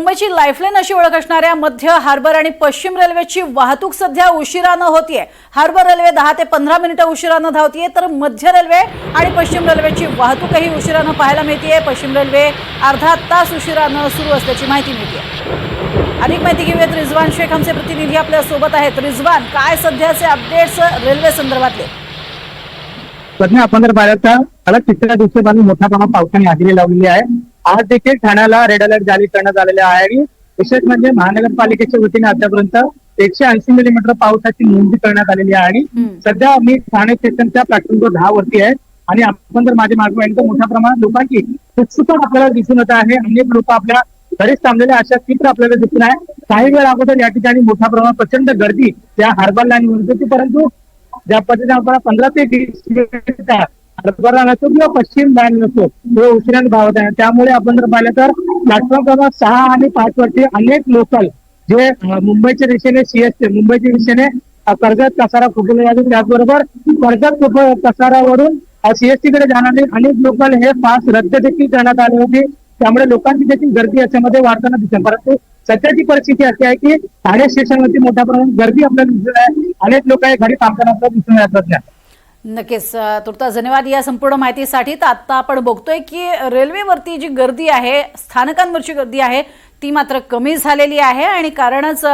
मुंबईची लाईफलाईन अशी ओळख असणाऱ्या मध्य हार्बर आणि पश्चिम रेल्वेची वाहतूक सध्या उशिराने होतीये। हार्बर रेल्वे 10 ते 15 मिनिटे उशिराने धावतीये, तर मध्य रेल्वे आणि पश्चिम रेल्वेची वाहतूकही उशिराने पाहायला मिळतेय। पश्चिम रेल्वे अर्धा तास उशिराने सुरू असल्याची माहिती मिळतेय। अधिक माहिती घेऊयात, रिजवान शेख आमचे प्रतिनिधी आपल्या सोबत आहेत। रिजवान, काय सध्याचे अपडेट्स रेल्वे संदर्भातले? सध्या आपण जर पाहिलं तर मला तिसऱ्या दिवशी मोठ्या प्रमाणात पावसाने हजेरी लावलेली आहे। आज देखील ठाण्याला रेड अलर्ट जारी करण्यात आलेला आहे आणि विशेष म्हणजे महानगरपालिकेच्या वतीने आतापर्यंत 180 मिलीमीटर पावसाची नोंद करण्यात आलेली आहे। आणि सध्या मी ठाणे स्टेशनच्या प्लॅटफॉर्म 10 वरती आहे आणि आपण जर माझे मागे पाहिलं तर मोठ्या प्रमाणात लोकांची उत्सुकता आपल्याला दिसून येत आहे। अनेक लोक आपल्या घरीच थांबलेल्या अशा चित्र आपल्याला दिसून आहे। काही वेळ अगोदर या ठिकाणी मोठ्या प्रमाणात प्रचंड गर्दी त्या हार्बर लाईन वर होती, परंतु ज्या पद्धतीने आपण 15 ते 20 मिनिट हार्बर नसतो किंवा पश्चिम लाईन नसतो तो उशिराने धावत आहे। त्यामुळे आपण जर पाहिलं तर प्लॅटफॉर्म क्रमांक 6 आणि 5 वरती अनेक लोकल जे मुंबईच्या दिशेने सीएसटी मुंबईच्या दिशेने कर्जत कसारा खोपोली जातात, त्याचबरोबर कर्जत कसारावरून सीएसटी कडे जाणारे अनेक लोकल हे पास रद्द देखील करण्यात आले होते। त्यामुळे लोकांची देखील गर्दी याच्यामध्ये वाढताना दिसते। परंतु सध्याची परिस्थिती अशी आहे की ठाणे स्टेशनवरती मोठ्या प्रमाणात गर्दी आपल्याला दिसत आहे। अनेक लोक घरी काम करण्यात दिसून येतात। नक्कीच, तुर्तास धन्यवाद या संपूर्ण माहितीसाठी। तर आता आपण बघतोय की रेल्वेवरती जी गर्दी आहे, स्थानकांवरची गर्दी आहे ती मात्र कमी झालेली आहे आणि कारणच